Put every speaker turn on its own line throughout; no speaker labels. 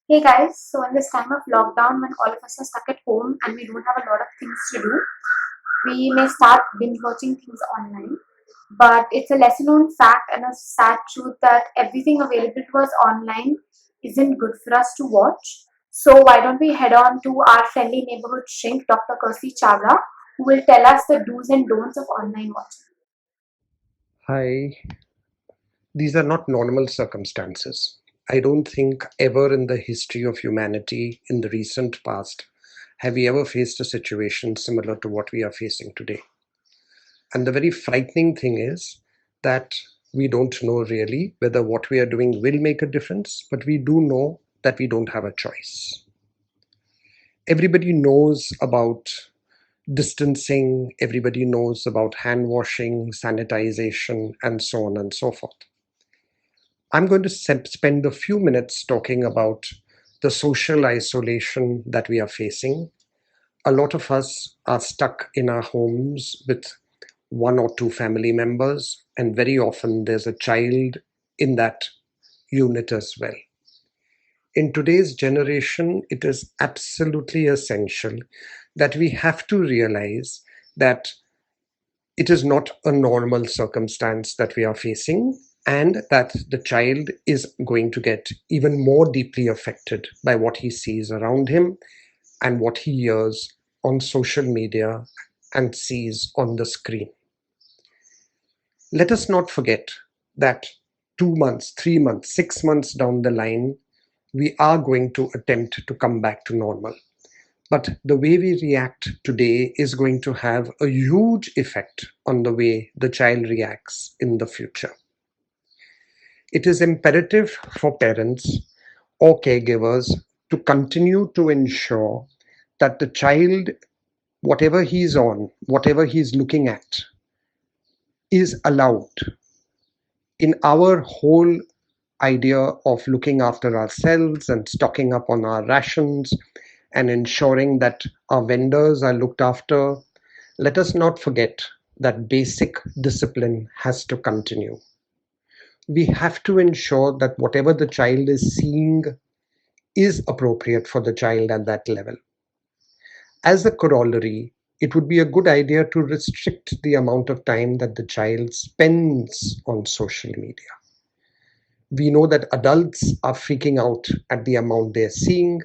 Hey guys, so in this time of lockdown, when all of us are stuck at home and we don't have a lot of things to do, we may start binge watching things online. But it's a lesser known fact and a sad truth that everything available to us online isn't good for us to watch. So why don't we head on to our friendly neighborhood shrink, Dr.Kersi Chavda, who will tell us the do's and don'ts of online watching.
Hi, these are not normal circumstances. I don't think ever in the history of humanity in the recent past have we ever faced a situation similar to what we are facing today. And the very frightening thing is that we don't know really whether what we are doing will make a difference, but we do know that we don't have a choice. Everybody knows about distancing, everybody knows about hand washing, sanitization, and so on and so forth. I'm going to spend a few minutes talking about the social isolation that we are facing. A lot of us are stuck in our homes with one or two family members, and very often there's a child in that unit as well. In today's generation, it is absolutely essential that we have to realize that it is not a normal circumstance that we are facing, and that the child is going to get even more deeply affected by what he sees around him and what he hears on social media and sees on the screen. Let us not forget that 2 months, 3 months, 6 months down the line, we are going to attempt to come back to normal. But the way we react today is going to have a huge effect on the way the child reacts in the future. It is imperative for parents or caregivers to continue to ensure that the child, whatever he's on, whatever he's looking at, is allowed. In our whole idea of looking after ourselves and stocking up on our rations and ensuring that our vendors are looked after, let us not forget that basic discipline has to continue. We have to ensure that whatever the child is seeing is appropriate for the child at that level. As a corollary, it would be a good idea to restrict the amount of time that the child spends on social media. We know that adults are freaking out at the amount they're seeing.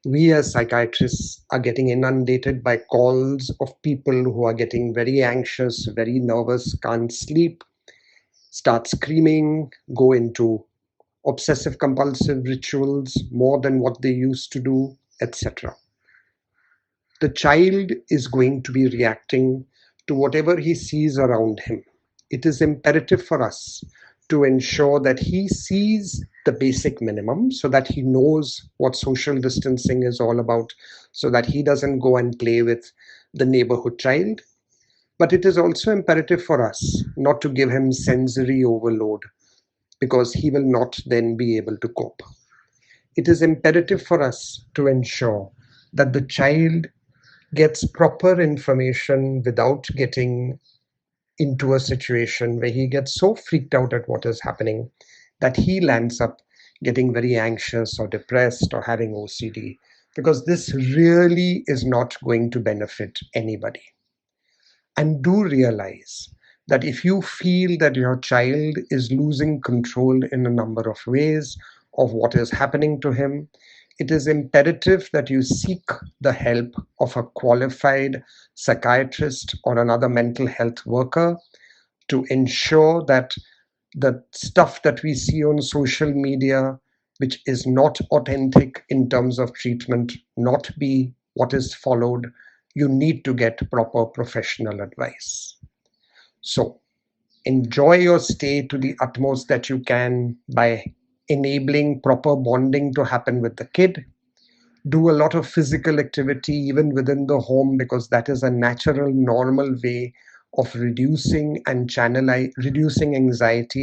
We as psychiatrists are getting inundated by calls of people who are getting very anxious, very nervous, can't sleep, start screaming, go into obsessive compulsive rituals more than what they used to do, etc. The child is going to be reacting to whatever he sees around him. It is imperative for us to ensure that he sees the basic minimum so that he knows what social distancing is all about, so that he doesn't go and play with the neighborhood child. But it is also imperative for us not to give him sensory overload, because he will not then be able to cope. It is imperative for us to ensure that the child gets proper information without getting into a situation where he gets so freaked out at what is happening that he lands up getting very anxious or depressed or having OCD, because this really is not going to benefit anybody. And do realize that if you feel that your child is losing control in a number of ways of what is happening to him, it is imperative that you seek the help of a qualified psychiatrist or another mental health worker to ensure that the stuff that we see on social media, which is not authentic in terms of treatment, not be what is followed. You need to get proper professional advice. So enjoy your stay to the utmost that you can by enabling proper bonding to happen with the kid. Do a lot of physical activity even within the home, because that is a natural, normal way of reducing anxiety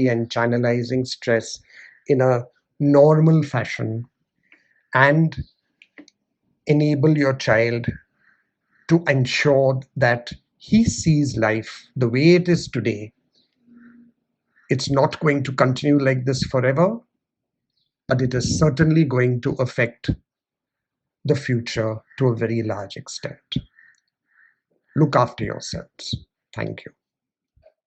and channelizing stress in a normal fashion, and enable your child to ensure that he sees life the way it is today. It's not going to continue like this forever. but it is certainly going to affect the future to a very large extent. Look after yourselves. Thank you.